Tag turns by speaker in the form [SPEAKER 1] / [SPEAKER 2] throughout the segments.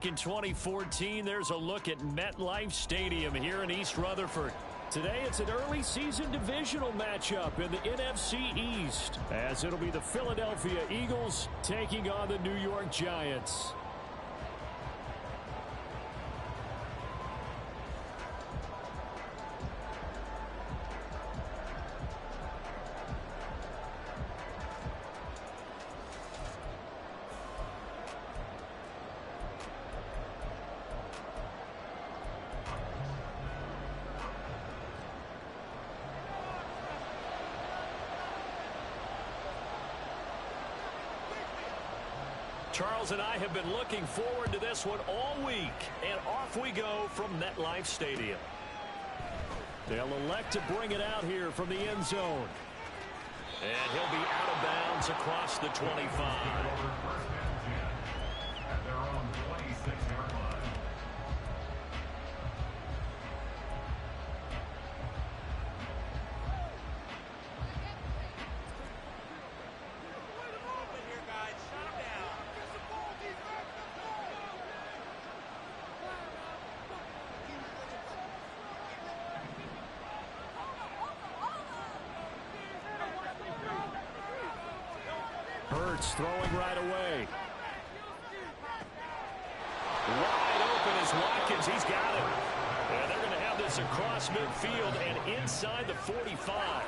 [SPEAKER 1] In 2014, there's a look at MetLife Stadium here in East Rutherford. Today, it's an early season divisional matchup in the NFC East, as it'll be the Philadelphia Eagles taking on the New York Giants. Charles and I have been looking forward to this one all week, and off we go from MetLife Stadium. They'll elect to bring it out here from the end zone. And he'll be out of bounds across the 25.
[SPEAKER 2] At their own 26-yard line.
[SPEAKER 1] Hurts throwing right away. Wide open is Watkins. He's got it. And they're going to have this across midfield and inside the 45.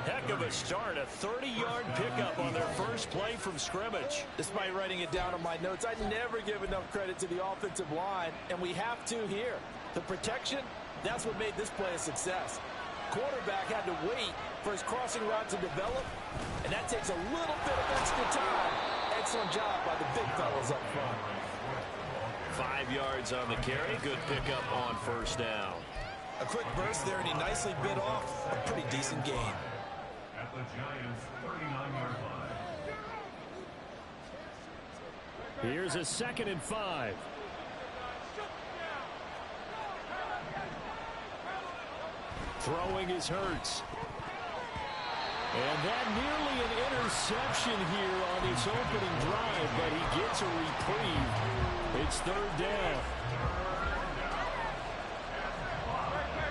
[SPEAKER 1] Heck of a start. A 30-yard pickup on their first play from scrimmage.
[SPEAKER 3] Despite writing it down on my notes, I never give enough credit to the offensive line, and we have to here. The protection, that's what made this play a success. Quarterback had to wait for his crossing route to develop, and that takes a little bit of extra time. Excellent job by the big fellas up front.
[SPEAKER 1] 5 yards on the carry. Good pickup on first down.
[SPEAKER 3] A quick burst there, and he nicely bit off a pretty decent gain.
[SPEAKER 2] At the Giants' 39-yard line.
[SPEAKER 1] Here's a 2nd and 5. Throwing is Hurts. And that nearly an interception here on this opening drive, but he gets a reprieve. It's 3rd down.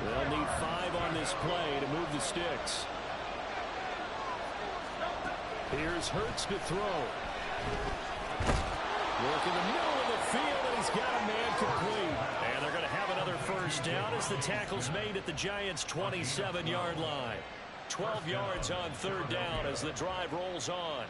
[SPEAKER 1] They'll need 5 on this play to move the sticks. Here's Hurts to throw. Work in the middle of the field, and he's got a man complete. And they're going to have another first down as the tackle's made at the Giants' 27-yard line. 12 yards on 3rd down as the drive rolls on.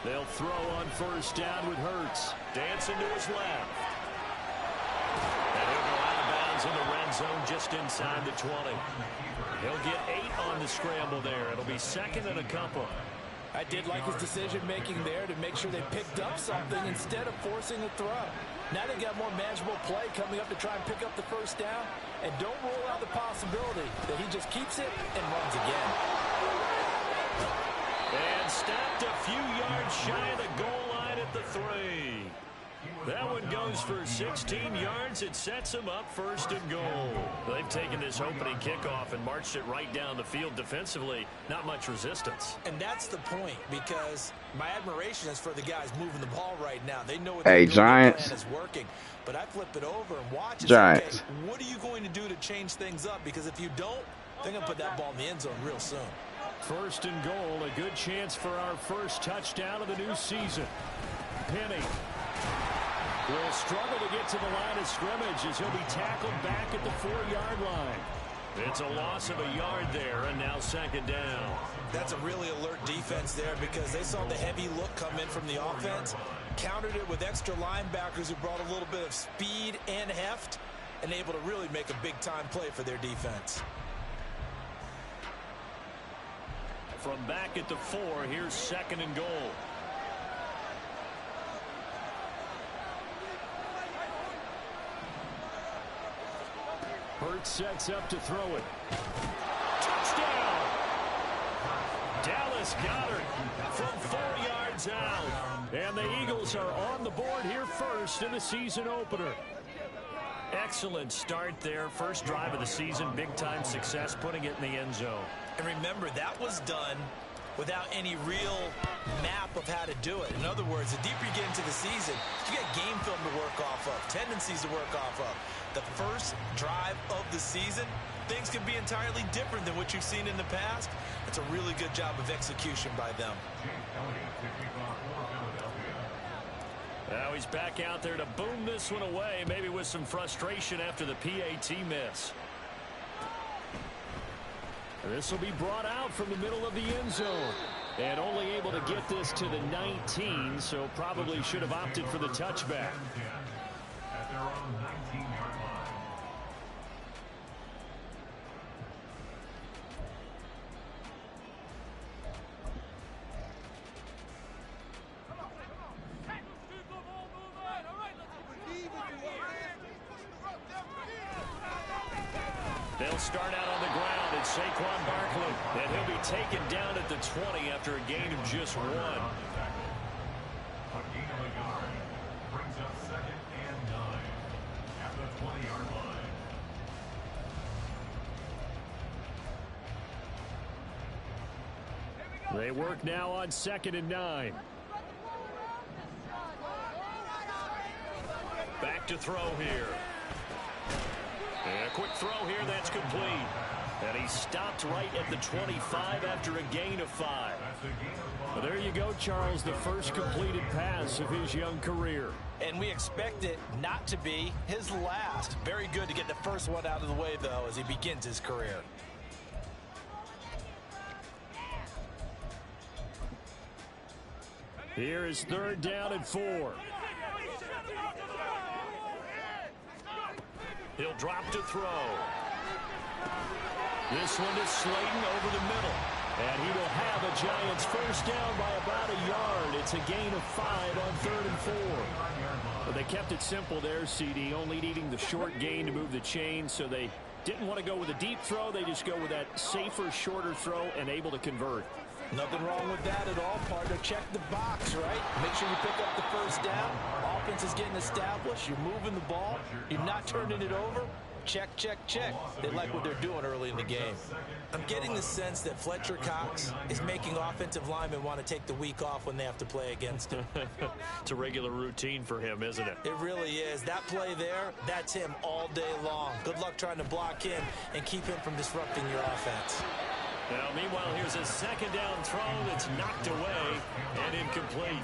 [SPEAKER 1] They'll throw on first down with Hurts. Dancing to his left. And he'll go out of bounds in the red zone just inside the 20. He'll get 8 on the scramble there. It'll be 2nd and a couple.
[SPEAKER 3] I did like his decision-making there to make sure they picked up something instead of forcing a throw. Now they got more manageable play coming up to try and pick up the first down. And don't rule out the possibility that he just keeps it and runs again.
[SPEAKER 1] And stopped a few yards shy of the goal line at the 3. That one goes for 16 yards. It sets them up 1st and goal. They've taken this opening kickoff and marched it right down the field defensively. Not much resistance.
[SPEAKER 3] And that's the point, because my admiration is for the guys moving the ball right now. They know what
[SPEAKER 4] Hey,
[SPEAKER 3] their
[SPEAKER 4] Giants.
[SPEAKER 3] plan is working. But I flip it over and watch it.
[SPEAKER 4] Giants.
[SPEAKER 3] Okay, what are you going to do to change things up? Because if you don't, they're going to put that ball in the end zone real soon.
[SPEAKER 1] 1st and goal, a good chance for our first touchdown of the new season. Penny will struggle to get to the line of scrimmage as he'll be tackled back at the 4-yard line. It's a loss of a yard there, and now 2nd down.
[SPEAKER 3] That's a really alert defense there, because they saw the heavy look come in from the offense, countered it with extra linebackers who brought a little bit of speed and heft, and able to really make a big-time play for their defense.
[SPEAKER 1] From back at the 4, here's 2nd and goal. Hurts sets up to throw it. Touchdown! Dallas Goedert from 4 yards out. And the Eagles are on the board here first in the season opener. excellent start there. First drive of the season, big-time success, putting it in the end zone.
[SPEAKER 3] And remember, that was done without any real map of how to do it. In other words, the deeper you get into the season, you got game film to work off of, tendencies to work off of. The first drive of the season, things can be entirely different than what you've seen in the past. It's a really good job of execution by them.
[SPEAKER 1] Now he's back out there to boom this one away, maybe with some frustration after the PAT miss. This will be brought out from the middle of the end zone. And only able to get this to the 19, so probably should have opted for the touchback.
[SPEAKER 2] At their own 19-yard line.
[SPEAKER 1] They'll start out on the ground. It's Saquon Barkley, and he'll be taken down at the 20 after a gain of just 1.
[SPEAKER 2] A gain of a yard brings up 2nd and 9 at the 20-yard line.
[SPEAKER 1] They work now on 2nd and 9. Back to throw here. And a quick throw here, that's complete. And he stopped right at the 25 after a gain of 5. Well, there you go, Charles, the first completed pass of his young career.
[SPEAKER 3] And we expect it not to be his last. Very good to get the first one out of the way, though, as he begins his career.
[SPEAKER 1] Here is 3rd down and 4. He'll drop to throw. This one is Slayton over the middle. And he will have a Giants first down by about a yard. It's a gain of 5 on 3rd and 4. But they kept it simple there, CD, only needing the short gain to move the chain, so they didn't want to go with a deep throw. They just go with that safer, shorter throw and able to convert.
[SPEAKER 3] Nothing wrong with that at all, partner. Check the box, right? Make sure you pick up the first down. Offense is getting established. You're moving the ball. You're not turning it over. Check, check, check. They like what they're doing early in the game. I'm getting the sense that Fletcher Cox is making offensive linemen want to take the week off when they have to play against him.
[SPEAKER 1] It's a regular routine for him, isn't it?
[SPEAKER 3] It really is. That play there, that's him all day long. Good luck trying to block him and keep him from disrupting your offense.
[SPEAKER 1] Now, meanwhile, here's a 2nd down throw that's knocked away and incomplete.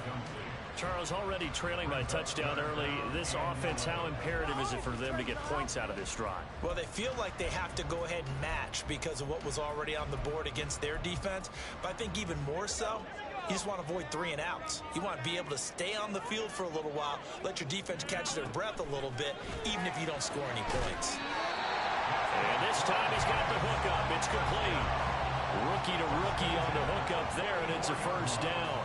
[SPEAKER 1] Charles, already trailing by touchdown early. This offense, how imperative is it for them to get points out of this drive?
[SPEAKER 3] Well, they feel like they have to go ahead and match because of what was already on the board against their defense. But I think even more so, you just want to avoid 3 and outs. You want to be able to stay on the field for a little while, let your defense catch their breath a little bit, even if you don't score any points.
[SPEAKER 1] And this time he's got the hookup. It's complete. Rookie to rookie on the hookup there, and it's a first down.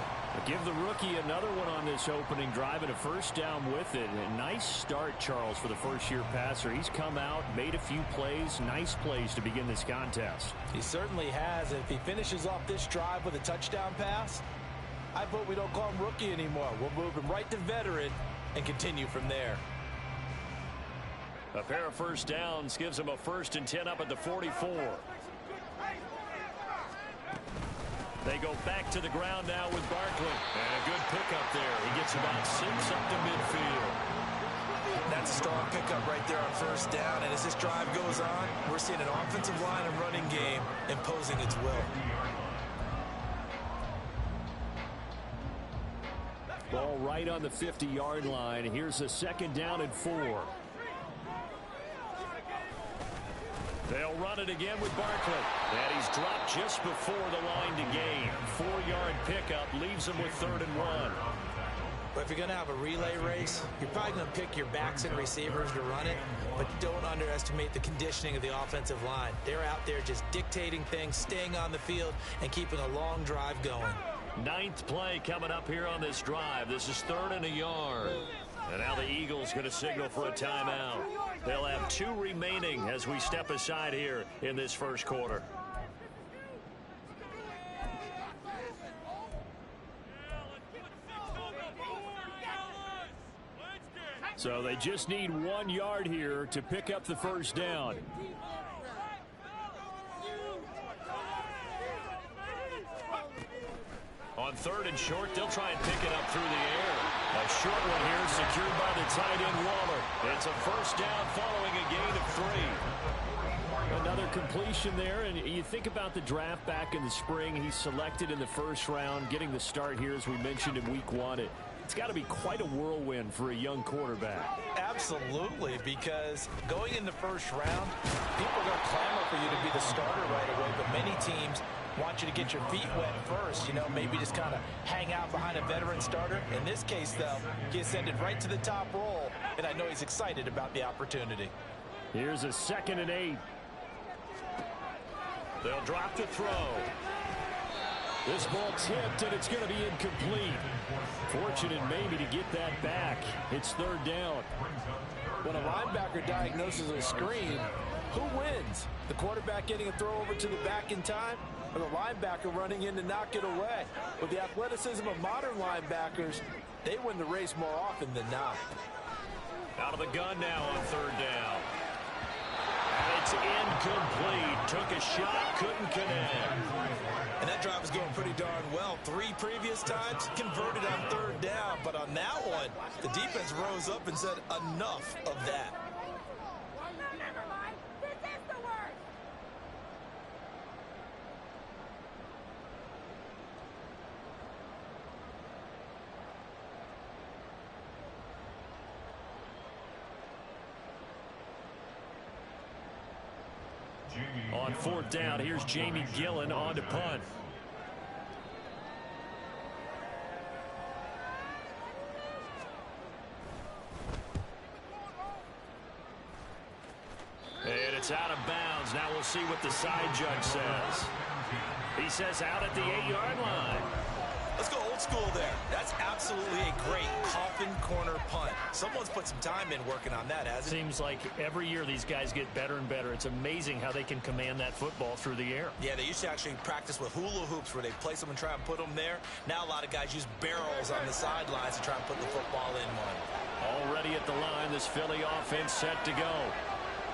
[SPEAKER 1] Give the rookie another one on this opening drive and a first down with it. A nice start, Charles, for the first-year passer. He's come out, made a few plays, nice plays to begin this contest.
[SPEAKER 3] He certainly has. If he finishes off this drive with a touchdown pass, I vote we don't call him rookie anymore. We'll move him right to veteran and continue from there.
[SPEAKER 1] A pair of first downs gives him a 1st and 10 up at the 44. They go back to the ground now with Barkley. And a good pickup there. He gets about 6 up to midfield.
[SPEAKER 3] That's a strong pickup right there on first down. And as this drive goes on, we're seeing an offensive line and running game imposing its will.
[SPEAKER 1] Ball right on the 50-yard line. Here's a 2nd down and 4. They'll run it again with Barkley. And he's dropped just before the line to gain. 4-yard pickup leaves him with 3rd and 1.
[SPEAKER 3] But if you're going to have a relay race, you're probably going to pick your backs and receivers to run it. But don't underestimate the conditioning of the offensive line. They're out there just dictating things, staying on the field, and keeping a long drive going.
[SPEAKER 1] 9th play coming up here on this drive. This is 3rd and a yard. And now the Eagles going to signal for a timeout. They'll have 2 remaining as we step aside here in this first quarter. So they just need 1 yard here to pick up the first down. On 3rd and short, they'll try and pick it up through the air. A short one here secured by the tight end Waller. It's a first down following a gain of 3. Another completion there, and you think about the draft back in the spring. He's selected in the first round, getting the start here, as we mentioned in week 1. It's got to be quite a whirlwind for a young quarterback.
[SPEAKER 3] Absolutely, because going in the first round, people are going to clamor for you to be the starter right away, but many teams want you to get your feet wet first, you know, maybe just kind of hang out behind a veteran starter. In this case, though, he ascended right to the top roll, and I know he's excited about the opportunity.
[SPEAKER 1] Here's a 2nd and 8. They'll drop the throw. This ball tipped, and it's going to be incomplete. Fortunate maybe to get that back. It's 3rd down.
[SPEAKER 3] When a linebacker diagnoses a screen, who wins? The quarterback getting a throw over to the back in time, or the linebacker running in to knock it away? With the athleticism of modern linebackers, they win the race more often than not.
[SPEAKER 1] Out of the gun now on 3rd down. And it's incomplete. Took a shot, couldn't connect.
[SPEAKER 3] And that drive is going pretty darn well. 3 previous times converted on 3rd down, but on that one, the defense rose up and said enough of that.
[SPEAKER 4] Never mind. This is the worst.
[SPEAKER 1] On 4th down, here's Jamie Gillen on to punt. And it's out of bounds. Now we'll see what the side judge says. He says out at the 8-yard line.
[SPEAKER 3] Let's go old school there. That's absolutely a great coffin corner punt. Someone's put some time in working on that, hasn't it?
[SPEAKER 5] Seems like every year these guys get better and better. It's amazing how they can command that football through the air.
[SPEAKER 3] Yeah, they used to actually practice with hula hoops where they place them and try and put them there. Now a lot of guys use barrels on the sidelines to try and put the football in one.
[SPEAKER 1] Already at the line, this Philly offense set to go.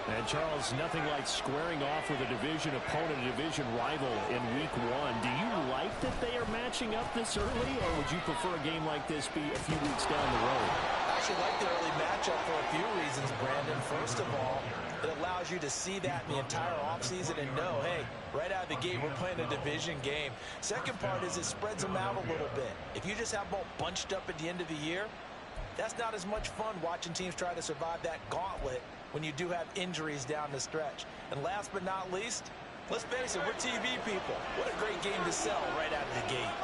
[SPEAKER 1] And, Charles, nothing like squaring off with a division opponent, a division rival in week 1. Do you like that they are matching up this early, or would you prefer a game like this be a few weeks down the road?
[SPEAKER 3] I actually like the early matchup for a few reasons, Brandon. First of all, it allows you to see that in the entire offseason and know, hey, right out of the gate, we're playing a division game. Second part is it spreads them out a little bit. If you just have them all bunched up at the end of the year, that's not as much fun watching teams try to survive that gauntlet when you do have injuries down the stretch. And last but not least, let's face it, we're TV people. What a great game to sell right out of the gate.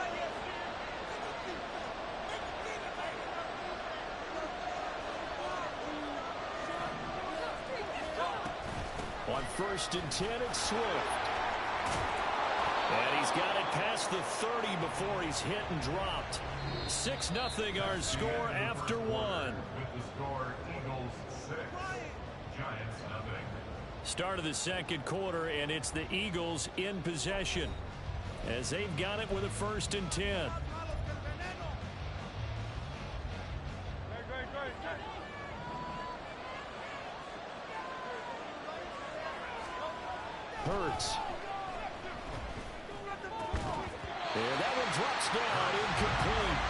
[SPEAKER 1] On 1st and 10, it's Swift. And he's got it past the 30 before he's hit and dropped. 6-0 our score after 1.
[SPEAKER 2] With the score, Eagles 6, Giants nothing.
[SPEAKER 1] Start of the 2nd quarter, and it's the Eagles in possession as they've got it with a 1st and 10. Hurts. And that one drops down, incomplete.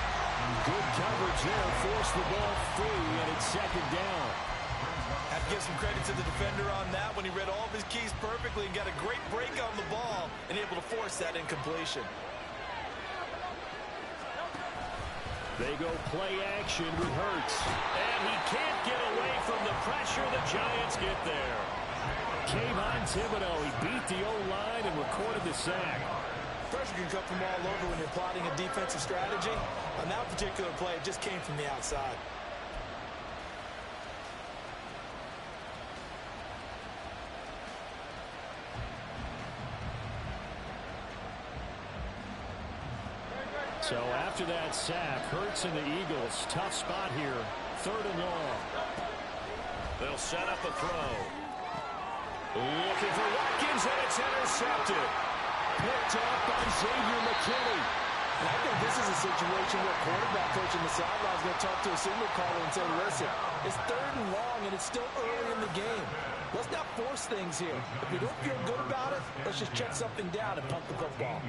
[SPEAKER 1] Good coverage there, forced the ball free, and it's 2nd down.
[SPEAKER 3] Have to give some credit to the defender on that when he read all of his keys perfectly and got a great break on the ball and able to force that incompletion.
[SPEAKER 1] They go play action with Hurts. And he can't get away from the pressure. The Giants get there. Kayvon Thibodeau, he beat the O-line and recorded the sack.
[SPEAKER 3] Pressure can come from all over when you're plotting a defensive strategy. On that particular play, it just came from the outside.
[SPEAKER 1] So after that sack, Hurts and the Eagles, tough spot here. 3rd and long. They'll set up a throw. Looking for Watkins, and it's intercepted. Picked up by Xavier McKinney.
[SPEAKER 3] And I think this is a situation where quarterback coach in the sideline is going to talk to a signal caller and say, listen, it's 3rd and long and it's still early in the game. Let's not force things here. If we don't feel good about it, let's just check something down and punt the football.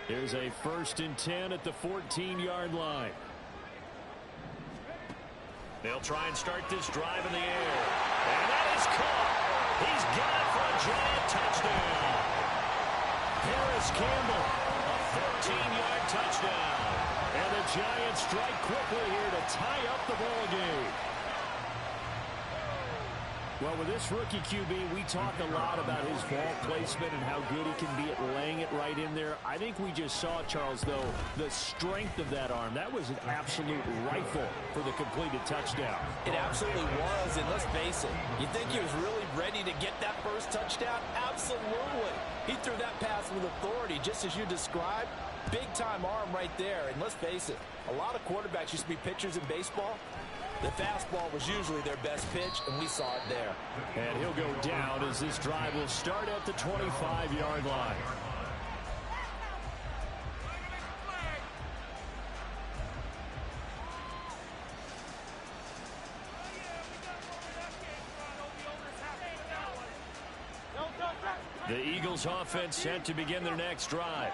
[SPEAKER 1] Here's a 1st and 10 at the 14-yard line.
[SPEAKER 5] They'll try and start this drive in the air. And that is caught. He's got it for a giant touchdown.
[SPEAKER 1] Harris Campbell, a 14-yard touchdown. And the Giants strike quickly here to tie up the ball game. Well, with this rookie QB, we talk a lot about his ball placement and how good he can be at laying it right in there. I think we just saw, Charles, though, the strength of that arm. That was an absolute rifle for the completed touchdown.
[SPEAKER 3] It absolutely was, and let's face it, you think he was really ready to get that first touchdown? Absolutely. He threw that pass with authority, just as you described. Big-time arm right there, and let's face it, a lot of quarterbacks used to be pitchers in baseball. The fastball was usually their best pitch, and we saw it there.
[SPEAKER 1] And he'll go down as this drive will start at the 25-yard line. The Eagles offense set to begin their next drive.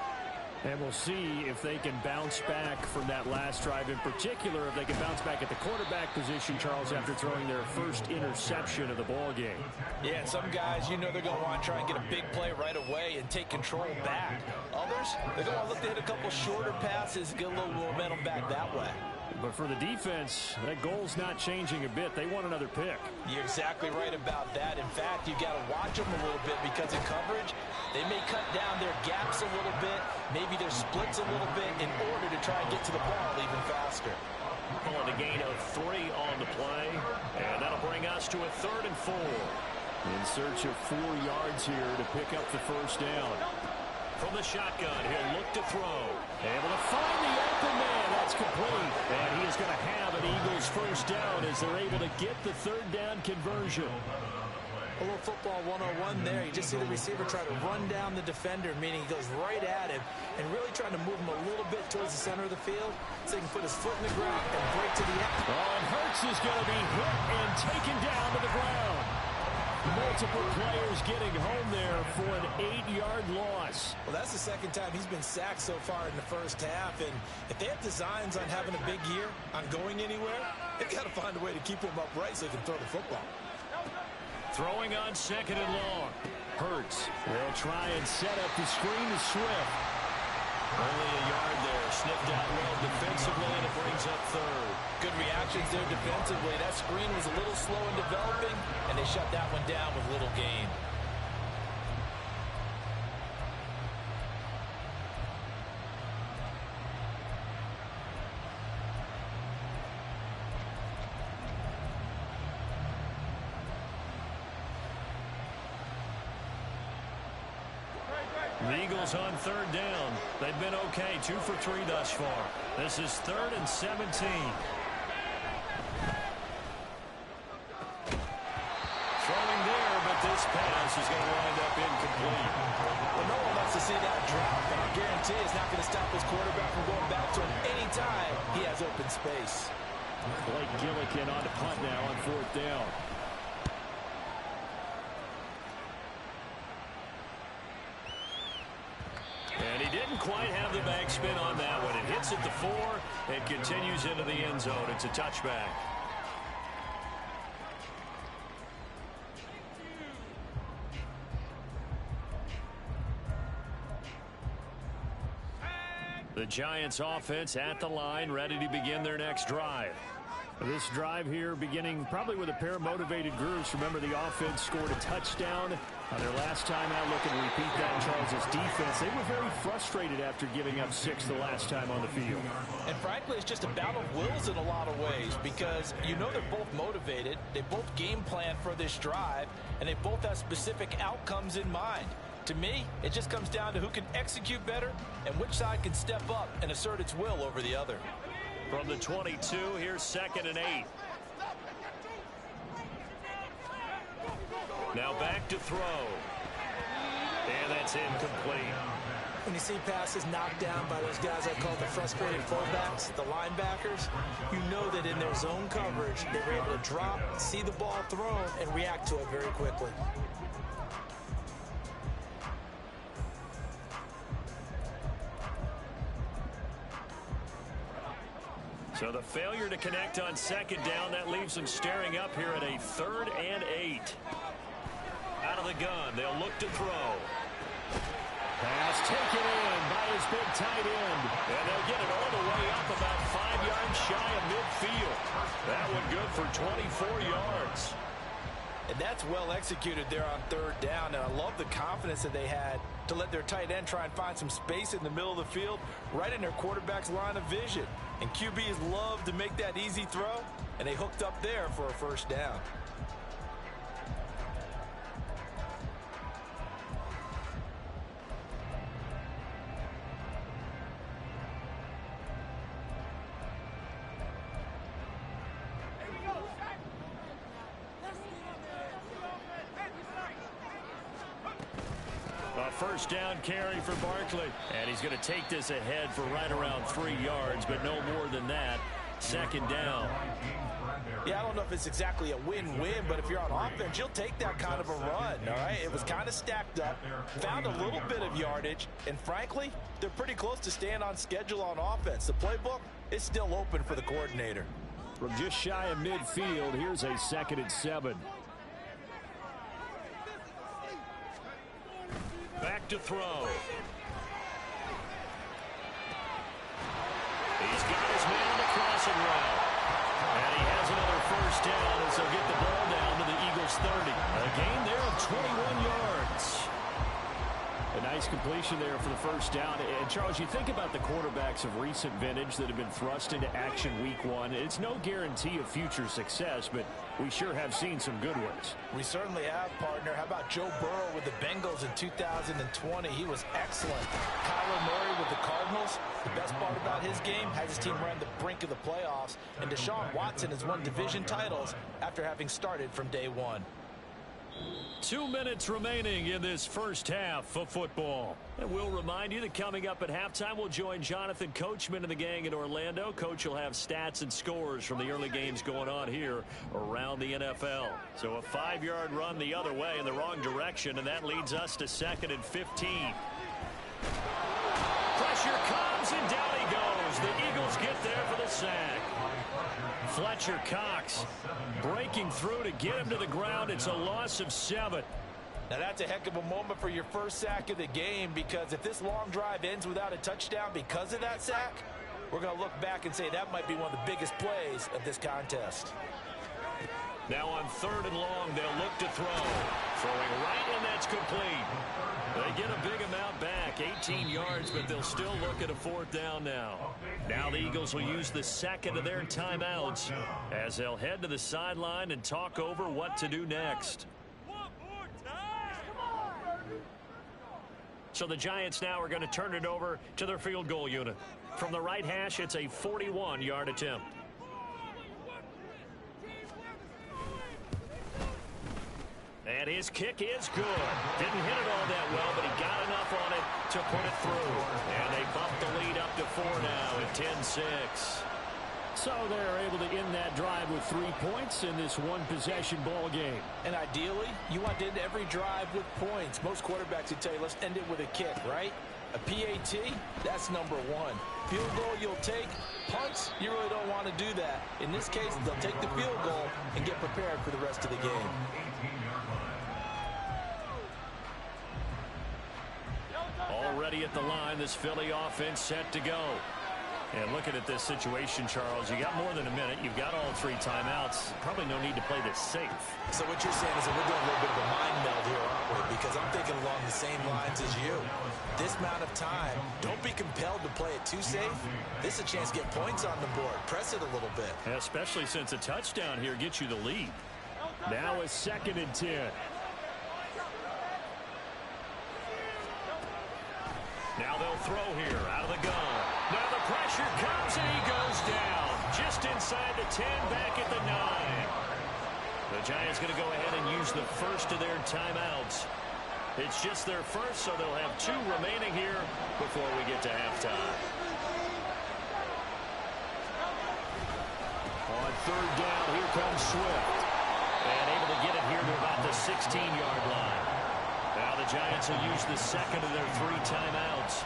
[SPEAKER 1] And we'll see if they can bounce back from that last drive. In particular, if they can bounce back at the quarterback position, Charles, after throwing their first interception of the ball game.
[SPEAKER 3] Yeah, and some guys, you know they're going to want to try and get a big play right away and take control back. Others, they're going to look to hit a couple shorter passes, get a little momentum back that way.
[SPEAKER 1] But for the defense, that goal's not changing a bit. They want another pick.
[SPEAKER 3] You're exactly right about that. In fact, you've got to watch them a little bit because in coverage, they may cut down their gaps a little bit, maybe their splits a little bit in order to try and get to the ball even faster.
[SPEAKER 5] Pulling a gain of 3 on the play, and that'll bring us to a 3rd and 4.
[SPEAKER 1] In search of 4 yards here to pick up the first down.
[SPEAKER 5] From the shotgun, he'll look to throw.
[SPEAKER 1] Able to find the open man. That's complete. And he is going to have an Eagles first down as they're able to get the 3rd down conversion.
[SPEAKER 3] A little football 101 there. You just see the receiver try to run down the defender, meaning he goes right at him and really trying to move him a little bit towards the center of the field so he can put his foot in the ground and break to the end.
[SPEAKER 1] Oh, and Hurts is going to be hit and taken down to the ground. Multiple players getting home there for an 8-yard loss.
[SPEAKER 3] Well, that's the second time he's been sacked so far in the first half. And if they have designs on having a big year, on going anywhere, they've got to find a way to keep him upright so he can throw the football.
[SPEAKER 5] Throwing on 2nd and long.
[SPEAKER 1] Hurts. They'll try and set up the screen to Swift.
[SPEAKER 5] Only a yard there. Sniffed out well defensively, and it brings up 3rd.
[SPEAKER 3] Good reactions there defensively. That screen was a little slow in developing, and they shut that one down with little gain.
[SPEAKER 5] The Eagles on 3rd down. They've been okay, 2 for 3 thus far. This is 3rd and 17. Throwing there, but this pass is going to wind up incomplete.
[SPEAKER 3] Well, no one wants to see that drop, but I guarantee it's not going to stop his quarterback from going back to him anytime he has open space.
[SPEAKER 1] Blake Gillikin on to punt now on 4th down.
[SPEAKER 5] And he didn't quite have the backspin on that one. It hits at the 4 and continues into the end zone. It's a touchback. The Giants offense at the line, ready to begin their next drive.
[SPEAKER 1] This drive here beginning probably with a pair of motivated groups. Remember, the offense scored a touchdown on their last time out. Looking to repeat that in Charles' defense. They were very frustrated after giving up 6 the last time on the field.
[SPEAKER 3] And frankly, it's just a battle of wills in a lot of ways because you know they're both motivated. They both game plan for this drive, and they both have specific outcomes in mind. To me, it just comes down to who can execute better and which side can step up and assert its will over the other.
[SPEAKER 5] From the 22, here's 2nd and 8. Now back to throw. And that's incomplete.
[SPEAKER 3] When you see passes knocked down by those guys I call the frustrated fullbacks, the linebackers, you know that in their zone coverage, they were able to drop, see the ball thrown, and react to it very quickly.
[SPEAKER 5] So the failure to connect on second down, that leaves them staring up here at a 3rd and 8. Out of the gun, they'll look to throw.
[SPEAKER 1] Pass taken in by his big tight end.
[SPEAKER 5] And they'll get it all the way up about 5 yards shy of midfield. That one good for 24 yards.
[SPEAKER 3] And that's well executed there on 3rd down. And I love the confidence that they had to let their tight end try and find some space in the middle of the field, right in their quarterback's line of vision. And QBs love to make that easy throw, and they hooked up there for a 1st down.
[SPEAKER 5] A 1st down carry for Barkley. And he's going to take this ahead for right around 3 yards, but no more than that. 2nd down.
[SPEAKER 3] Yeah, I don't know if it's exactly a win-win, but if you're on offense, you'll take that kind of a run, all right? It was kind of stacked up, found a little bit of yardage, and frankly, they're pretty close to staying on schedule on offense. The playbook is still open for the coordinator.
[SPEAKER 1] From just shy of midfield, here's a 2nd and 7.
[SPEAKER 5] Back to throw. He's got his man on the crossing route. And he has another 1st down as they'll get the ball down to the Eagles 30. A gain there of 21 yards.
[SPEAKER 1] A nice completion there for the 1st down. And, Charles, you think about the quarterbacks of recent vintage that have been thrust into action week 1. It's no guarantee of future success, but we sure have seen some good ones.
[SPEAKER 3] We certainly have, partner. How about Joe Burrow with the Bengals in 2020? He was excellent. Kyler Murray with the Cardinals. The best part about his game, has his team run the brink of the playoffs. And Deshaun Watson has won division titles after having started from day 1.
[SPEAKER 5] 2 minutes remaining in this 1st half of football. And we'll remind you that coming up at halftime, we'll join Jonathan Coachman and the gang in Orlando. Coach will have stats and scores from the early games going on here around the NFL. So a 5-yard run the other way in the wrong direction, and that leads us to 2nd and 15. Pressure comes, and down he goes. The Eagles get there for the sack. Fletcher Cox breaking through to get him to the ground. It's a loss of 7.
[SPEAKER 3] Now that's a heck of a moment for your first sack of the game, because if this long drive ends without a touchdown because of that sack, we're going to look back and say that might be one of the biggest plays of this contest.
[SPEAKER 5] Now on 3rd and long, they'll look to throw. Throwing right, and that's complete. They get a big amount back, 18 yards, but they'll still look at a 4th down now. Now the Eagles will use the 2nd of their timeouts as they'll head to the sideline and talk over what to do next. So the Giants now are going to turn it over to their field goal unit. From the right hash, it's a 41-yard attempt. And his kick is good. Didn't hit it all that well, but he got enough on it to put it through. And they bump the lead up to 4 now at 10-6.
[SPEAKER 1] So they're able to end that drive with 3 points in this one-possession ball game.
[SPEAKER 3] And ideally, you want to end every drive with points. Most quarterbacks would tell you, let's end it with a kick, right? A PAT, that's number 1. Field goal you'll take. Punts, you really don't want to do that. In this case, they'll take the field goal and get prepared for the rest of the game.
[SPEAKER 5] Already at the line, this Philly offense set to go. And looking at this situation, Charles, you got more than a minute. You've got all 3 timeouts. Probably no need to play this safe.
[SPEAKER 3] So what you're saying is that we're doing a little bit of a mind meld here, aren't we? Because I'm thinking along the same lines as you. This amount of time, don't be compelled to play it too safe. This is a chance to get points on the board. Press it a little bit.
[SPEAKER 5] Especially since a touchdown here gets you the lead.
[SPEAKER 1] Now a 2nd and 10.
[SPEAKER 5] Now they'll throw here out of the gun. Now the pressure comes, and he goes down. Just inside the 10, back at the 9. The Giants going to go ahead and use the first of their timeouts. It's just their first, so they'll have 2 remaining here before we get to halftime. On third down, here comes Swift. And able to get it here to about the 16-yard line. Now the Giants will use the second of their 3 timeouts,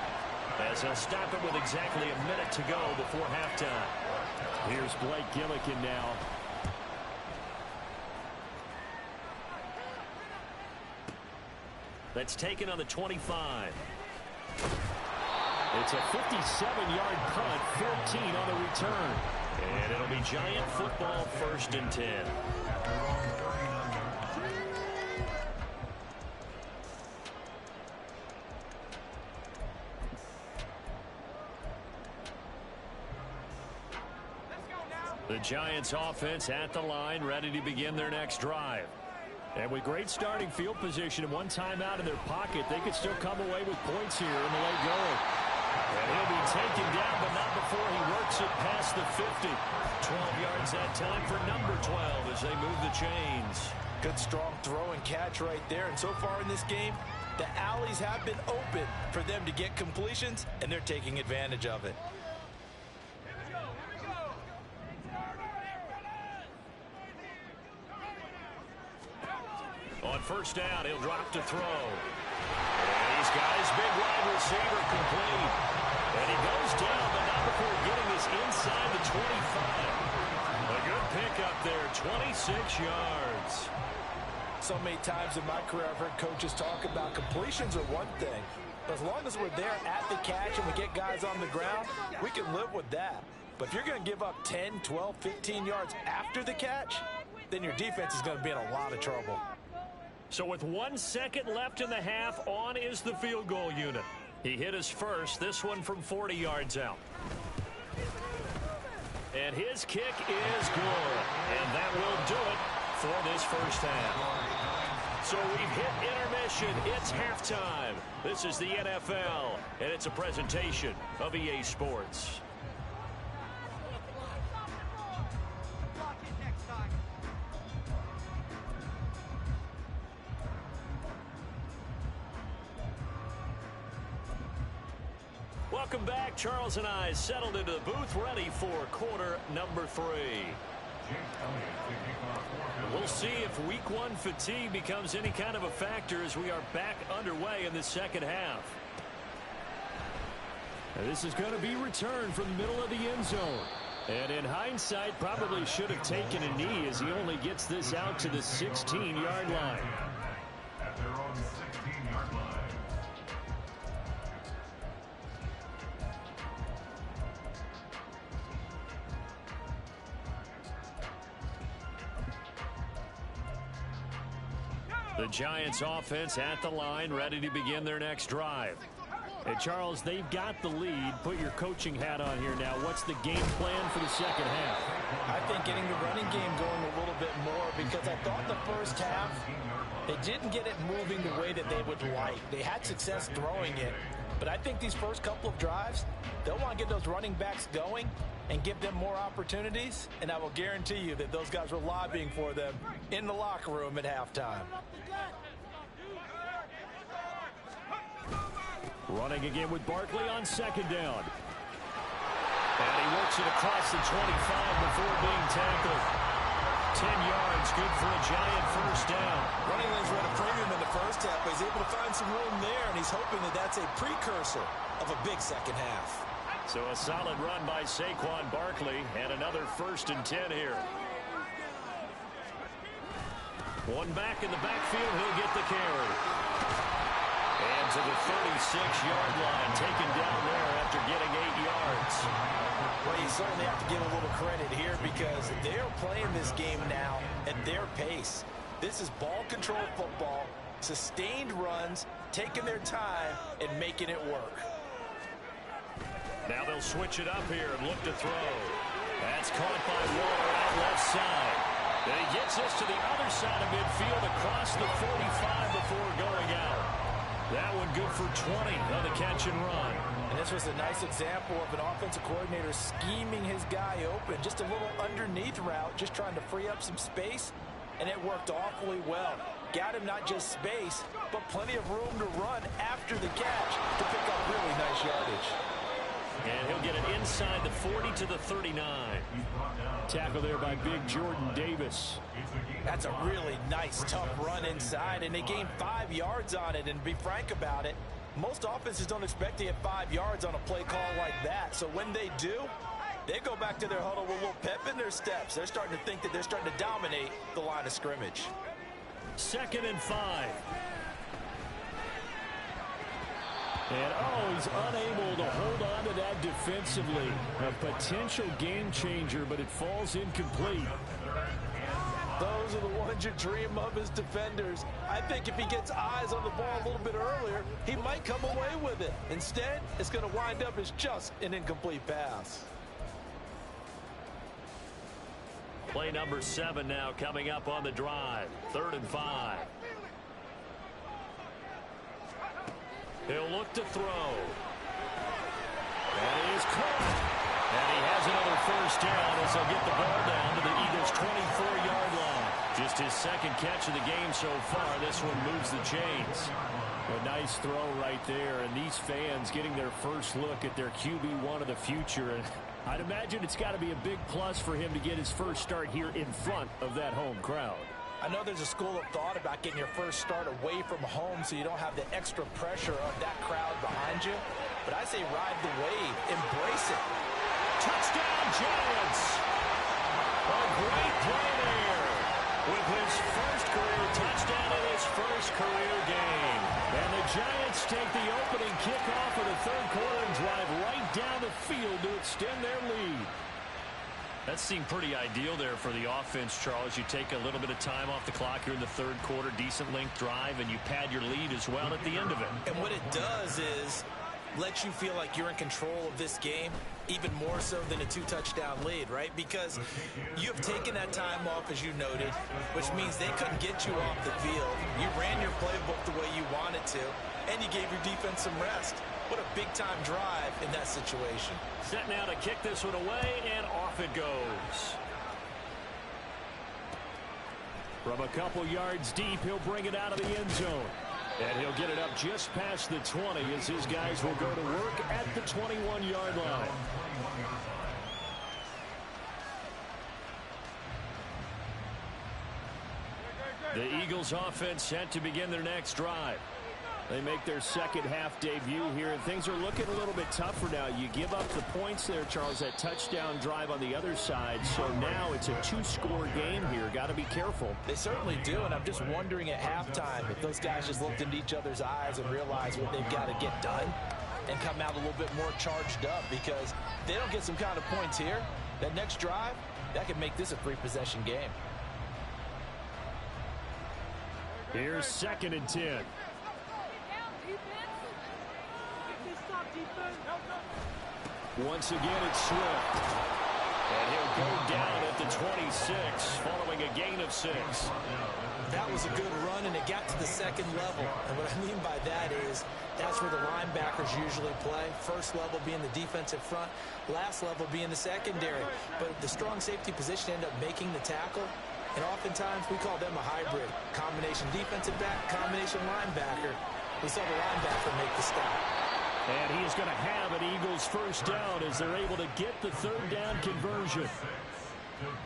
[SPEAKER 5] as they'll stop it with exactly a minute to go before halftime.
[SPEAKER 1] Here's Blake Gillikin now.
[SPEAKER 5] That's taken on the 25.
[SPEAKER 1] It's a 57-yard punt, 14 on the return.
[SPEAKER 5] And it'll be Giant football, 1st and 10. The Giants offense at the line, ready to begin their next drive.
[SPEAKER 1] And with great starting field position and 1 timeout in their pocket, they could still come away with points here in the late going.
[SPEAKER 5] And he'll be taken down, but not before he works it past the 50. 12 yards that time for number 12 as they move the chains.
[SPEAKER 3] Good strong throw and catch right there. And so far in this game, the alleys have been open for them to get completions, and they're taking advantage of it.
[SPEAKER 5] On first down, he'll drop to throw. And he's got his big wide receiver complete. And he goes down, but not before getting this inside the 25. A good pickup there, 26 yards.
[SPEAKER 3] So many times in my career, I've heard coaches talk about completions are one thing. But as long as we're there at the catch and we get guys on the ground, we can live with that. But if you're going to give up 10, 12, 15 yards after the catch, then your defense is going to be in a lot of trouble.
[SPEAKER 5] So with 1 second left in the half, on is the field goal unit. He hit his first, this one from 40 yards out. And his kick is good. And that will do it for this first half. So we've hit intermission. It's halftime. This is the NFL, and it's a presentation of EA Sports. Welcome back. Charles and I settled into the booth, ready for quarter number 3. We'll see if week 1 fatigue becomes any kind of a factor as we are back underway in the second half.
[SPEAKER 1] And this is going to be returned from the middle of the end zone. And in hindsight, probably should have taken a knee as he only gets this out to the 16-yard line.
[SPEAKER 2] At their own 16-yard line.
[SPEAKER 5] The Giants offense at the line, ready to begin their next drive.
[SPEAKER 1] And Charles, they've got the lead. Put your coaching hat on here now. What's the game plan for the second half?
[SPEAKER 3] I think getting the running game going a little bit more, because I thought the first half they didn't get it moving the way that they would like. They had success throwing it, but I think these first couple of drives, they'll want to get those running backs going and give them more opportunities, and I will guarantee you that those guys were lobbying for them in the locker room at halftime.
[SPEAKER 1] Running again with Barkley on second down.
[SPEAKER 5] And he works it across the 25 before being tackled. 10 yards, good for a Giant first down.
[SPEAKER 3] Running lanes ran a premium in the first half, but he's able to find some room there, and he's hoping that that's a precursor of a big second half.
[SPEAKER 5] So a solid run by Saquon Barkley, and another 1st and 10 here. One back in the backfield, he'll get the carry. And to the 36-yard line, taken down there after getting 8 yards.
[SPEAKER 3] Well, you certainly have to give a little credit here because they're playing this game now at their pace. This is ball control football, sustained runs, taking their time, and making it work.
[SPEAKER 5] Now they'll switch it up here and look to throw. That's caught by Waller out left side. And he gets this to the other side of midfield across the 45 before going out. That one good for 20 on the catch and run.
[SPEAKER 3] And this was a nice example of an offensive coordinator scheming his guy open. Just a little underneath route, just trying to free up some space. and it worked awfully well. Got him not just space, but plenty of room to run after the catch to pick up really nice yardage.
[SPEAKER 5] And he'll get it inside the 40 to the 39.
[SPEAKER 1] Tackle there by big Jordan Davis.
[SPEAKER 3] That's a really nice, tough run inside, and they gained 5 yards on it. And to be frank about it, most offenses don't expect to get 5 yards on a play call like that. So when they do, they go back to their huddle with a little pep in their steps. They're starting to think that they're starting to dominate the line of scrimmage.
[SPEAKER 5] 2nd and 5.
[SPEAKER 1] And, he's unable to hold on to that defensively. A potential game changer, but it falls incomplete.
[SPEAKER 3] Those are the ones you dream of as defenders. I think if he gets eyes on the ball a little bit earlier, he might come away with it. Instead, it's going to wind up as just an incomplete pass.
[SPEAKER 5] Play number 7 now coming up on the drive. 3rd and 5. He'll look to throw. And he is caught. And he has another first down as he'll get the ball down to the Eagles' 24-yard line. Just his 2nd catch of the game so far. This one moves the chains.
[SPEAKER 1] A nice throw right there. And these fans getting their first look at their QB1 of the future. And I'd imagine it's got to be a big plus for him to get his first start here in front of that home crowd.
[SPEAKER 3] I know there's a school of thought about getting your first start away from home so you don't have the extra pressure of that crowd behind you. But I say ride the wave. Embrace it.
[SPEAKER 5] Touchdown, Giants! A great play there with his first career touchdown in his first career game.
[SPEAKER 1] And the Giants take the opening kickoff of the 3rd quarter and drive right down the field to extend their lead.
[SPEAKER 5] That seemed pretty ideal there for the offense, Charles. You take a little bit of time off the clock here in the 3rd quarter, decent length drive, and you pad your lead as well at the end of it.
[SPEAKER 3] And what it does is let you feel like you're in control of this game, even more so than a 2-touchdown lead, right? Because you've taken that time off, as you noted, which means they couldn't get you off the field. You ran your playbook the way you wanted to, and you gave your defense some rest. What a big-time drive in that situation.
[SPEAKER 5] Set now to kick this one away, and off it goes.
[SPEAKER 1] From a couple yards deep, he'll bring it out of the end zone. And he'll get it up just past the 20 as his guys will go to work at the 21-yard line.
[SPEAKER 5] The Eagles offense set to begin their next drive.
[SPEAKER 1] They make their 2nd half debut here, and things are looking a little bit tougher now. You give up the points there, Charles, that touchdown drive on the other side. So now it's a 2-score game here. Got to be careful.
[SPEAKER 3] They certainly do, and I'm just wondering at halftime if those guys just looked into each other's eyes and realized what they've got to get done and come out a little bit more charged up, because if they don't get some kind of points here, that next drive, that could make this a 3-possession game.
[SPEAKER 1] Here's 2nd and 10. Once again, it's Swift.
[SPEAKER 5] And he'll go down at the 26, following a gain of 6.
[SPEAKER 3] That was a good run, and it got to the 2nd level. And what I mean by that is that's where the linebackers usually play. First level being the defensive front, last level being the secondary. But the strong safety position ended up making the tackle. And oftentimes we call them a hybrid. Combination defensive back, combination linebacker. We saw the linebacker make the stop.
[SPEAKER 1] And he is going to have an Eagles first down as they're able to get the 3rd down conversion.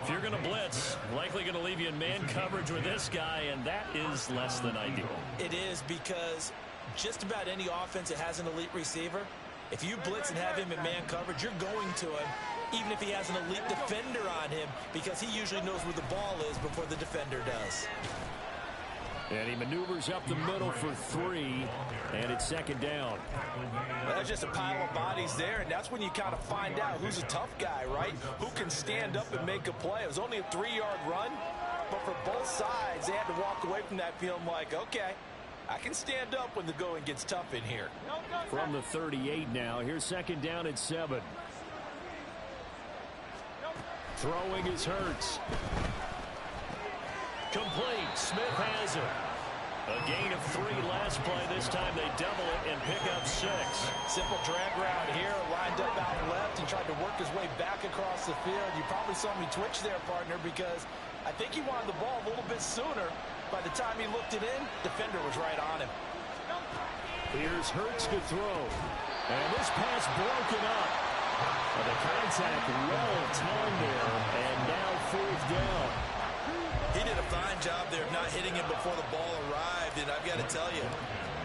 [SPEAKER 5] If you're going to blitz, likely going to leave you in man coverage with this guy, and that is less than ideal.
[SPEAKER 3] It is, because just about any offense that has an elite receiver, if you blitz and have him in man coverage, you're going to him, even if he has an elite defender on him, because he usually knows where the ball is before the defender does.
[SPEAKER 1] And he maneuvers up the middle for 3, and it's 2nd down.
[SPEAKER 3] Well, there's just a pile of bodies there, and that's when you kind of find out who's a tough guy, right? Who can stand up and make a play. It was only a 3-yard run, but for both sides, they had to walk away from that feeling like, okay, I can stand up when the going gets tough in here.
[SPEAKER 1] From the 38 now, here's 2nd down at 7. Throwing is Hurts.
[SPEAKER 5] Complete. Smith has it. A gain of 3 last play. This time they double it and pick up 6.
[SPEAKER 3] Simple drag route here, lined up out left and tried to work his way back across the field. You probably saw me twitch there, partner, because I think he wanted the ball a little bit sooner. By the time he looked it in, defender was right on him.
[SPEAKER 1] Here's Hurts to throw. And this pass broken up. And the contact well timed there. And now 4th down.
[SPEAKER 3] He did a fine job there of not hitting him before the ball arrived. And I've got to tell you,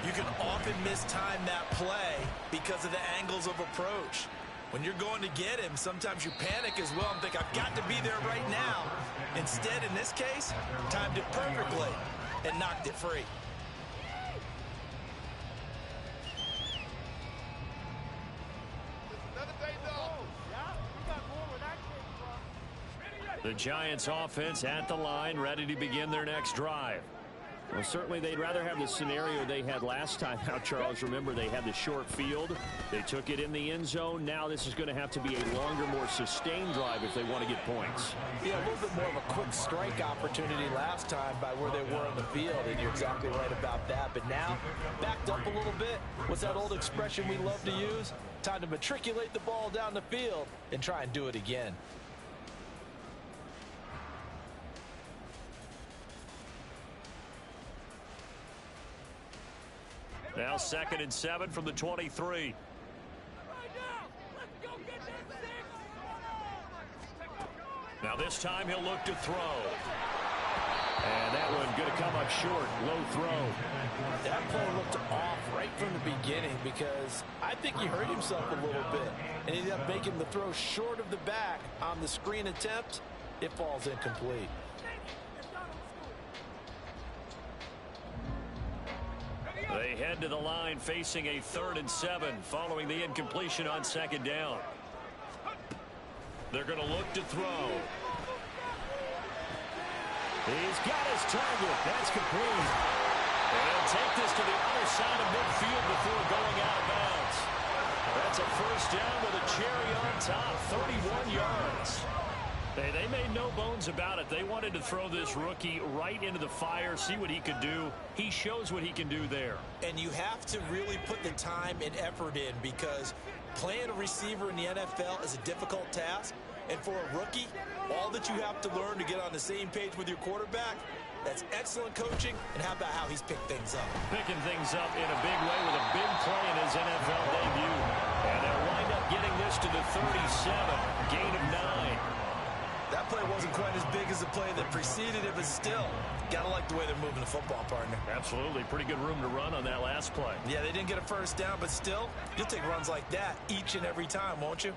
[SPEAKER 3] you can often mistime that play because of the angles of approach. When you're going to get him, sometimes you panic as well and think, I've got to be there right now. Instead, in this case, timed it perfectly and knocked it free.
[SPEAKER 5] The Giants offense at the line, ready to begin their next drive.
[SPEAKER 1] Well, certainly they'd rather have the scenario they had last time out, Charles. Remember, they had the short field. They took it in the end zone. Now this is going to have to be a longer, more sustained drive if they want to get points.
[SPEAKER 3] Yeah, a little bit more of a quick strike opportunity last time by where they were on the field, and you're exactly right about that. But now, backed up a little bit. What's that old expression we love to use? Time to matriculate the ball down the field and try and do it again.
[SPEAKER 5] Now 2nd and 7 from the 23. Now this time he'll look to throw. And that one going to come up short. Low throw.
[SPEAKER 3] That play looked off right from the beginning because I think he hurt himself a little bit. And he ended up making the throw short of the back on the screen attempt. It falls incomplete.
[SPEAKER 5] They head to the line facing a 3rd and 7 following the incompletion on 2nd down. They're going to look to throw.
[SPEAKER 1] He's got his target. That's complete.
[SPEAKER 5] And he'll take this to the other side of midfield before going out of bounds. That's a 1st down with a cherry on top, 31 yards. They made no bones about it. They wanted to throw this rookie right into the fire, see what he could do. He shows what he can do there.
[SPEAKER 3] And you have to really put the time and effort in because playing a receiver in the NFL is a difficult task. And for a rookie, all that you have to learn to get on the same page with your quarterback, that's excellent coaching. And how about how he's picked things up?
[SPEAKER 5] Picking things up in a big way with a big play in his NFL debut. And they'll wind up getting this to the 37, gain of 9.
[SPEAKER 3] That play wasn't quite as big as the play that preceded it, but still, got to like the way they're moving the football, partner.
[SPEAKER 5] Absolutely. Pretty good room to run on that last play.
[SPEAKER 3] Yeah, they didn't get a 1st down, but still, you'll take runs like that each and every time, won't you?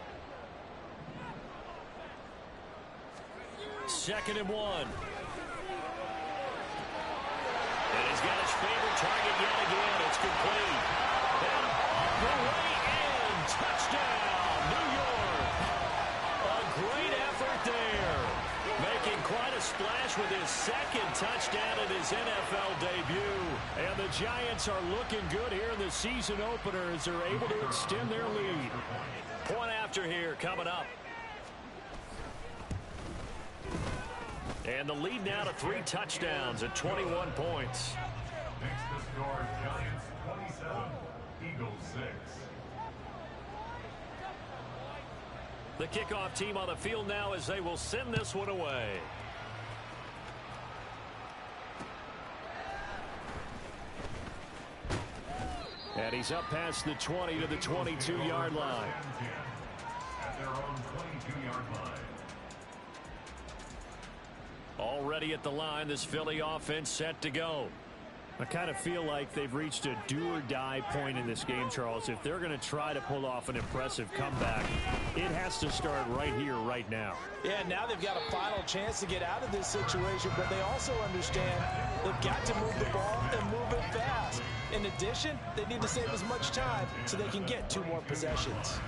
[SPEAKER 5] 2nd and 1. And he's got his favorite target yet again. It's complete. And all the way in. Touchdown, New York. A great effort there. Making quite a splash with his 2nd touchdown in his NFL debut. And the Giants are looking good here in the season opener as they're able to extend their lead. Point after here coming up. And the lead now to 3 touchdowns at 21 points.
[SPEAKER 2] Next to score, Giants 27, Eagles 6.
[SPEAKER 5] The kickoff team on the field now as they will send this one away.
[SPEAKER 1] And he's up past the 20 to the 22-yard line.
[SPEAKER 2] At their own 22-yard line.
[SPEAKER 5] Already at the line, this Philly offense set to go.
[SPEAKER 1] I kind of feel like they've reached a do-or-die point in this game, Charles. If they're going to try to pull off an impressive comeback, it has to start right here, right now.
[SPEAKER 3] Yeah, now they've got a final chance to get out of this situation, but they also understand they've got to move the ball and move it fast. In addition, they need to save as much time so they can get 2 more possessions.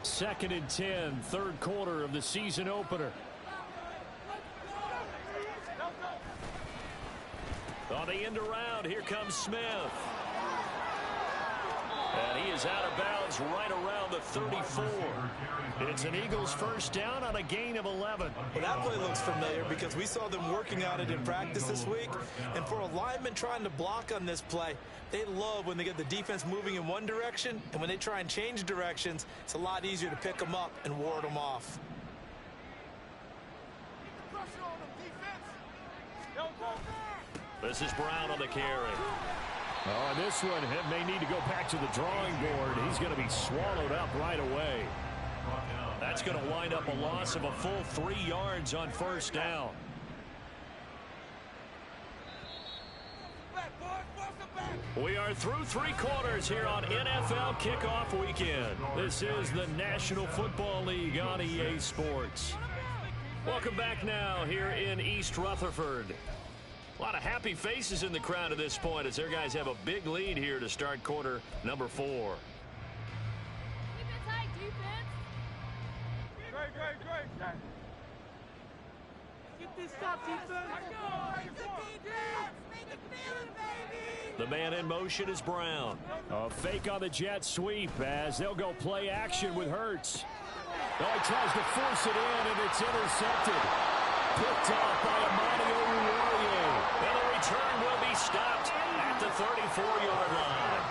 [SPEAKER 1] Second and 10, 3rd quarter of the season opener.
[SPEAKER 5] On On the end around, here comes Smith. And he is out of bounds right around the 34. It's an Eagles first down on a gain of 11.
[SPEAKER 3] Well, that play looks familiar because we saw them working on it in practice this week. And for a lineman trying to block on this play, they love when they get the defense moving in one direction. And when they try and change directions, it's a lot easier to pick them up and ward them off.
[SPEAKER 5] This is Brown on the carry.
[SPEAKER 1] Oh, and this one may need to go back to the drawing board. He's going to be swallowed up right away.
[SPEAKER 5] That's going to wind up a loss of a full 3 yards on first down. We are through 3 quarters here on NFL Kickoff Weekend. This is the National Football League on EA Sports. Welcome back now here in East Rutherford. A lot of happy faces in the crowd at this point as their guys have a big lead here to start quarter number 4.
[SPEAKER 4] Keep it tight, defense.
[SPEAKER 6] Great. Get this stop, defense.
[SPEAKER 4] Make it feel it, baby.
[SPEAKER 5] The man in motion is Brown.
[SPEAKER 1] A fake on the jet sweep as they'll go play action with Hurts. Oh, he tries to force it in, and it's intercepted. Picked off by Amani Oruwariye.
[SPEAKER 5] And the return will be stopped at the 34-yard line.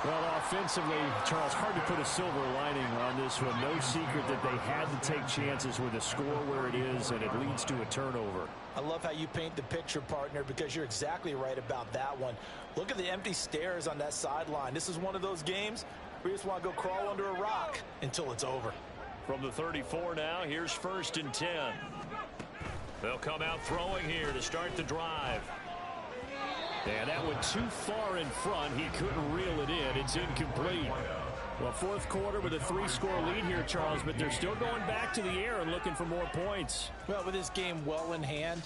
[SPEAKER 1] Well, offensively, Charles, hard to put a silver lining on this one. No secret that they had to take chances with the score where it is, and it leads to a turnover.
[SPEAKER 3] I love how you paint the picture, partner, because you're exactly right about that one. Look at the empty stairs on that sideline. This is one of those games where you just want to go crawl under a rock until it's over.
[SPEAKER 5] From the 34 now, here's 1st and 10. They'll come out throwing here to start the drive.
[SPEAKER 1] And that went too far in front. He couldn't reel it in. It's incomplete. Well, 4th quarter with a 3-score lead here, Charles, but they're still going back to the air and looking for more points.
[SPEAKER 3] Well, with this game well in hand,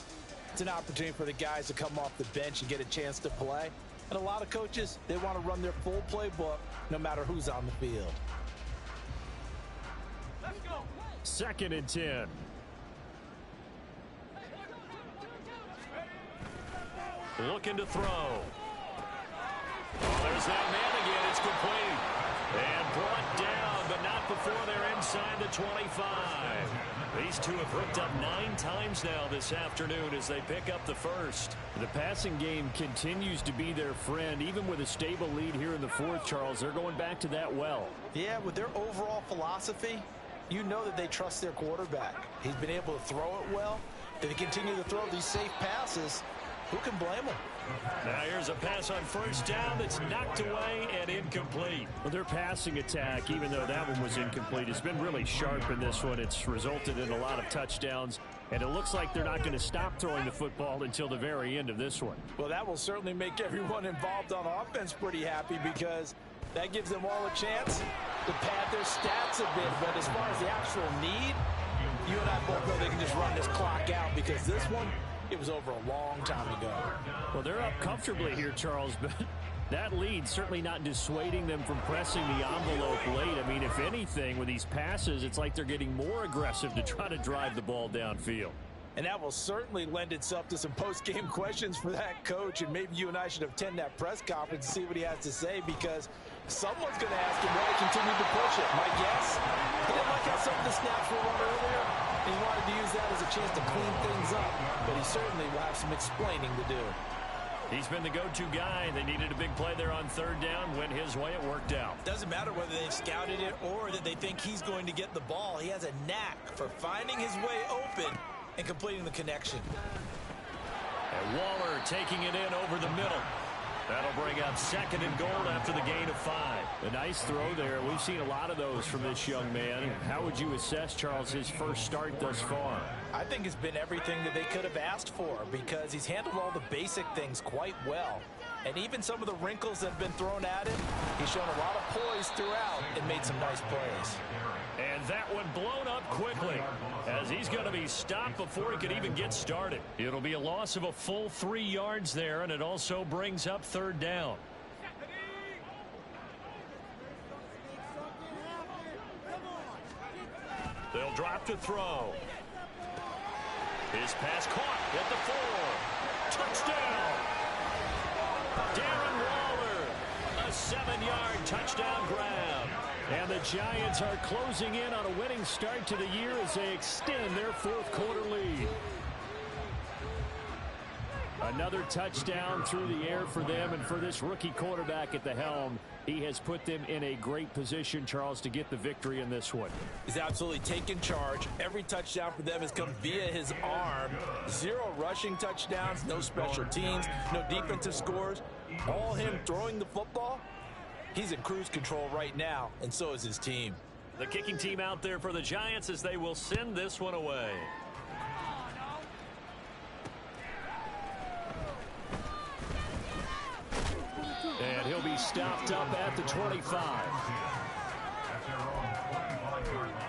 [SPEAKER 3] it's an opportunity for the guys to come off the bench and get a chance to play. And a lot of coaches, they want to run their full playbook no matter who's on the field.
[SPEAKER 6] Let's go.
[SPEAKER 1] 2nd and 10.
[SPEAKER 5] Looking to throw. Oh, there's that man again. It's complete. And brought down, but not before they're inside the 25. These two have hooked up 9 times now this afternoon as they pick up the first.
[SPEAKER 1] The passing game continues to be their friend. Even with a stable lead here in the 4th, Charles, they're going back to that well.
[SPEAKER 3] Yeah, with their overall philosophy, you know that they trust their quarterback. He's been able to throw it well. If they continue to throw these safe passes, who can blame them?
[SPEAKER 5] Now here's a pass on first down that's knocked away and incomplete.
[SPEAKER 1] Well, their passing attack, even though that one was incomplete, has been really sharp in this one. It's resulted in a lot of touchdowns, and it looks like they're not going to stop throwing the football until the very end of this one.
[SPEAKER 3] Well, that will certainly make everyone involved on offense pretty happy because that gives them all a chance to pad their stats a bit. But as far as the actual need, you and I both know they can just run this clock out because this one, it was over a long time ago.
[SPEAKER 1] Well, they're up comfortably here, Charles, but that lead certainly not dissuading them from pressing the envelope late. I mean, if anything, with these passes, it's like they're getting more aggressive to try to drive the ball downfield.
[SPEAKER 3] And that will certainly lend itself to some post-game questions for that coach, and maybe you and I should attend that press conference and see what he has to say because someone's going to ask him why he continued to push it. My guess, he didn't like how some of the snaps were run earlier. He wanted to use that as a chance to clean things up, but he certainly will have some explaining to do.
[SPEAKER 5] He's been the go-to guy. They needed a big play there on 3rd down. Went his way. It worked out.
[SPEAKER 3] Doesn't matter whether they've scouted it or that they think he's going to get the ball. He has a knack for finding his way open and completing the connection.
[SPEAKER 5] And Waller taking it in over the middle. That'll bring up 2nd and goal after the gain of 5.
[SPEAKER 1] A nice throw there. We've seen a lot of those from this young man. How would you assess, Charles, his first start thus far?
[SPEAKER 3] I think it's been everything that they could have asked for because he's handled all the basic things quite well. And even some of the wrinkles that have been thrown at him, he's shown a lot of poise throughout and made some nice plays.
[SPEAKER 5] And that one blown up quickly as he's going to be stopped before he could even get started. It'll be a loss of a full 3 yards there, and it also brings up 3rd down. They'll drop to throw. His pass caught at the 4. Touchdown! Darren Waller, a 7-yard touchdown grab. And the Giants are closing in on a winning start to the year as they extend their fourth-quarter lead. Another touchdown through the air for them, and for this rookie quarterback at the helm, he has put them in a great position, Charles, to get the victory in this one.
[SPEAKER 3] He's absolutely taken charge. Every touchdown for them has come via his arm. 0 rushing touchdowns, no special teams, no defensive scores. All him throwing the football. He's in cruise control right now, and so is his team.
[SPEAKER 5] The kicking team out there for the Giants as they will send this one away. And he'll be stopped up at the 25.
[SPEAKER 2] At their own 25-yard line.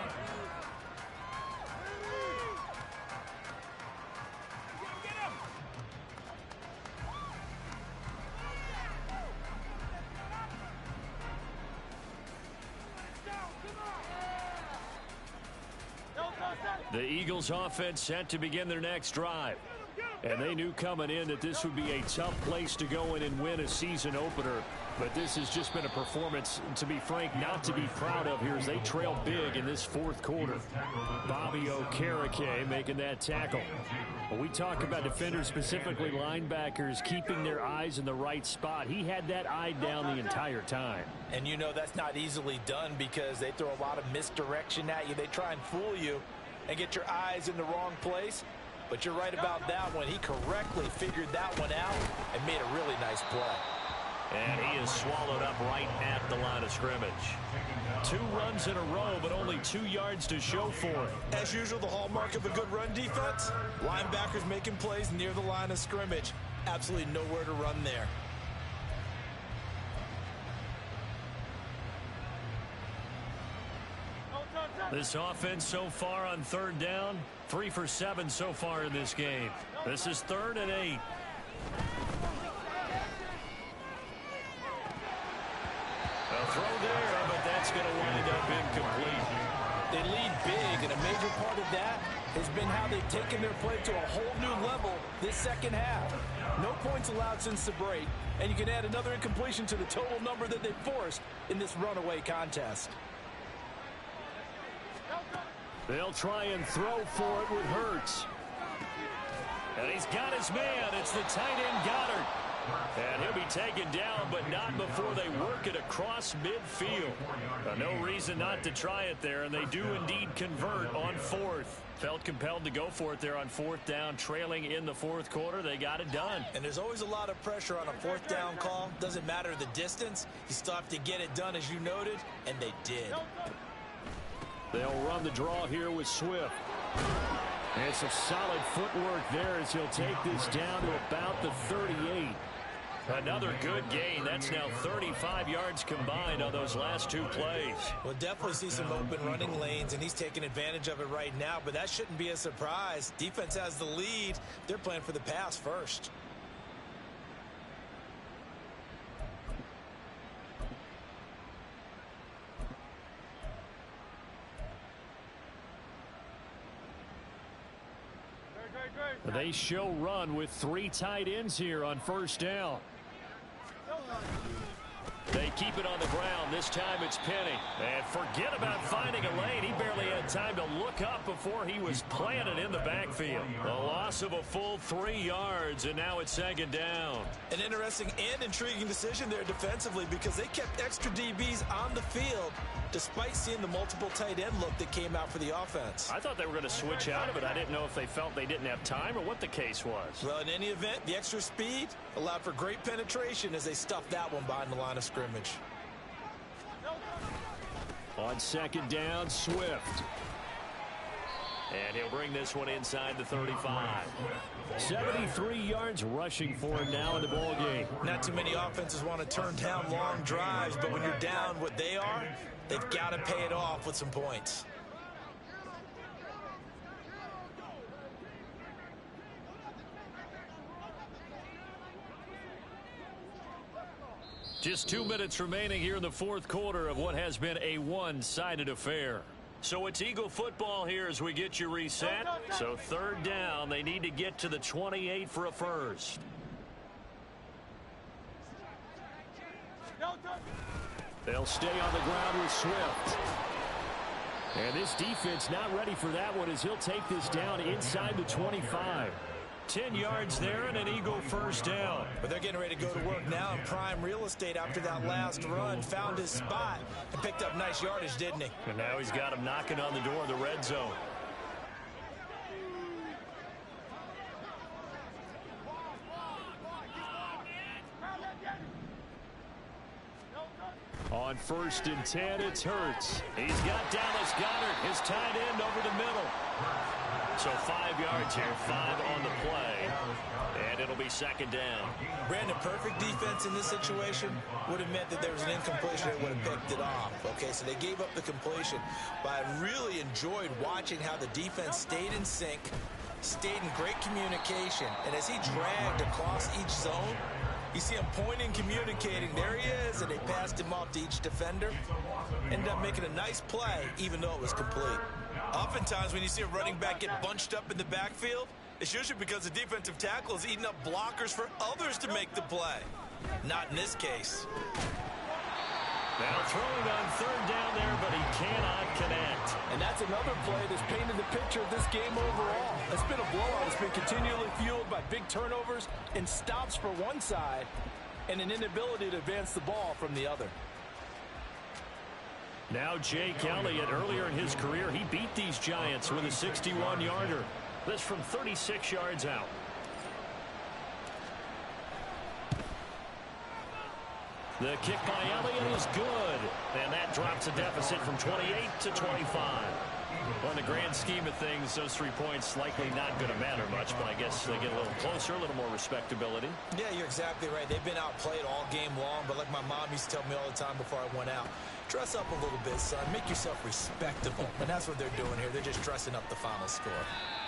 [SPEAKER 5] The Eagles offense set to begin their next drive. And they knew coming in that this would be a tough place to go in and win a season opener. But this has just been a performance, to be frank, not to be proud of here as they trail big in this fourth quarter. Bobby Okereke making that tackle. When we talk about defenders, specifically linebackers, keeping their eyes in the right spot, he had that eye down the entire time.
[SPEAKER 3] And you know that's not easily done because they throw a lot of misdirection at you. They try and fool you and get your eyes in the wrong place. But you're right about that one. He correctly figured that one out and made a really nice play.
[SPEAKER 5] And he is swallowed up right at the line of scrimmage. 2 runs in a row, but only 2 yards to show for it.
[SPEAKER 3] As usual, the hallmark of a good run defense, linebackers making plays near the line of scrimmage. Absolutely nowhere to run there.
[SPEAKER 5] This offense so far on 3rd down, 3 for 7 so far in this game. This is 3rd and 8. A throw there, but that's going to wind up incomplete.
[SPEAKER 3] They lead big, and a major part of that has been how they've taken their play to a whole new level this second half. No points allowed since the break, and you can add another incompletion to the total number that they forced in this runaway contest.
[SPEAKER 5] They'll try and throw for it with Hurts. And he's got his man. It's the tight end Goddard. And he'll be taken down, but not before they work it across midfield. No reason not to try it there, and they do indeed convert on 4th. Felt compelled to go for it there on 4th down, trailing in the 4th quarter. They got it done.
[SPEAKER 3] And there's always a lot of pressure on a 4th down call. Doesn't matter the distance. You still have to get it done, as you noted, and they did.
[SPEAKER 5] They'll run the draw here with Swift. And some solid footwork there as he'll take this down to about the 38. Another good gain. That's now 35 yards combined on those last 2 plays.
[SPEAKER 3] We'll definitely see some open running lanes, and he's taking advantage of it right now, but that shouldn't be a surprise. Defense has the lead. They're playing for the pass first.
[SPEAKER 5] They show run with 3 tight ends here on 1st down. They keep it on the ground. This time it's Penny. And forget about finding a lane. He barely had time to look up before he was planted in the backfield. A loss of a full 3 yards, and now it's 2nd down.
[SPEAKER 3] An interesting and intriguing decision there defensively because they kept extra DBs on the field despite seeing the multiple tight end look that came out for the offense.
[SPEAKER 5] I thought they were going to switch out of it. I didn't know if they felt they didn't have time or what the case was.
[SPEAKER 3] Well, in any event, the extra speed allowed for great penetration as they stuffed that one behind the line of scrimmage.
[SPEAKER 5] On 2nd down, Swift. And he'll bring this one inside the 35. 73 yards rushing for him now in the ball game.
[SPEAKER 3] Not too many offenses want to turn down long drives, but when you're down what they are, they've got to pay it off with some points.
[SPEAKER 5] Just 2 minutes remaining here in the 4th quarter of what has been a one-sided affair. So it's Eagle football here as we get you reset. So 3rd down, they need to get to the 28 for a first.
[SPEAKER 1] They'll stay on the ground with Swift. And this defense not ready for that one as he'll take this down inside the 25. 10 yards there and an Eagle first down.
[SPEAKER 3] But they're getting ready to go to work now in prime real estate after that last run. Found his spot and picked up nice yardage, didn't he?
[SPEAKER 5] And now he's got him knocking on the door of the red zone.
[SPEAKER 1] On 1st and 10, it's Hurts.
[SPEAKER 5] He's got Dallas Goedert, his tight end, over the middle. So 5 yards here, 5 on the play. And it'll be second down.
[SPEAKER 3] Brandon, perfect defense in this situation would have meant that there was an incompletion that would have picked it off. Okay, so they gave up the completion. But I really enjoyed watching how the defense stayed in sync, stayed in great communication. And as he dragged across each zone, you see him pointing, communicating. There he is, and they passed him off to each defender. Ended up making a nice play, even though it was complete. Oftentimes, when you see a running back get bunched up in the backfield, it's usually because the defensive tackle is eating up blockers for others to make the play. Not in this case.
[SPEAKER 5] Now throwing on 3rd down there, but he cannot connect.
[SPEAKER 3] And that's another play that's painted the picture of this game overall. It's been a blowout. It's been continually fueled by big turnovers and stops for one side and an inability to advance the ball from the other.
[SPEAKER 5] Now Jake Elliott, earlier in his career, he beat these Giants with a 61-yarder. This from 36 yards out. The kick by Elliott is good. And that drops a deficit from 28 to 25. Well, in the grand scheme of things, those 3 points likely not going to matter much, but I guess they get a little closer, a little more respectability.
[SPEAKER 3] Yeah, you're exactly right. They've been outplayed all game long, but like my mom used to tell me all the time before I went out, dress up a little bit, son. Make yourself respectable. And that's what they're doing here. They're just dressing up the final score.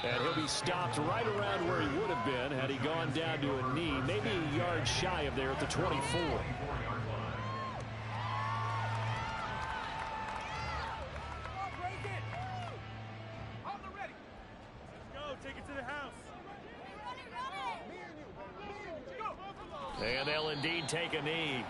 [SPEAKER 1] And he'll be stopped right around where he would have been had he gone down to a knee, maybe a yard shy of there at the 24.
[SPEAKER 5] And they'll indeed take a knee.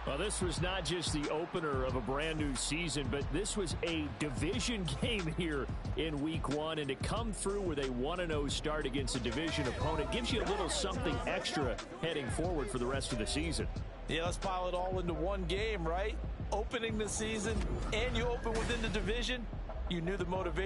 [SPEAKER 1] Well, this was not just the opener of a brand new season, but this was a division game here in week 1. And to come through with a 1-0 start against a division opponent gives you a little something extra heading forward for the rest of the season.
[SPEAKER 3] Yeah, let's pile it all into one game, right? Opening the season, and you open within the division. You knew the motivation.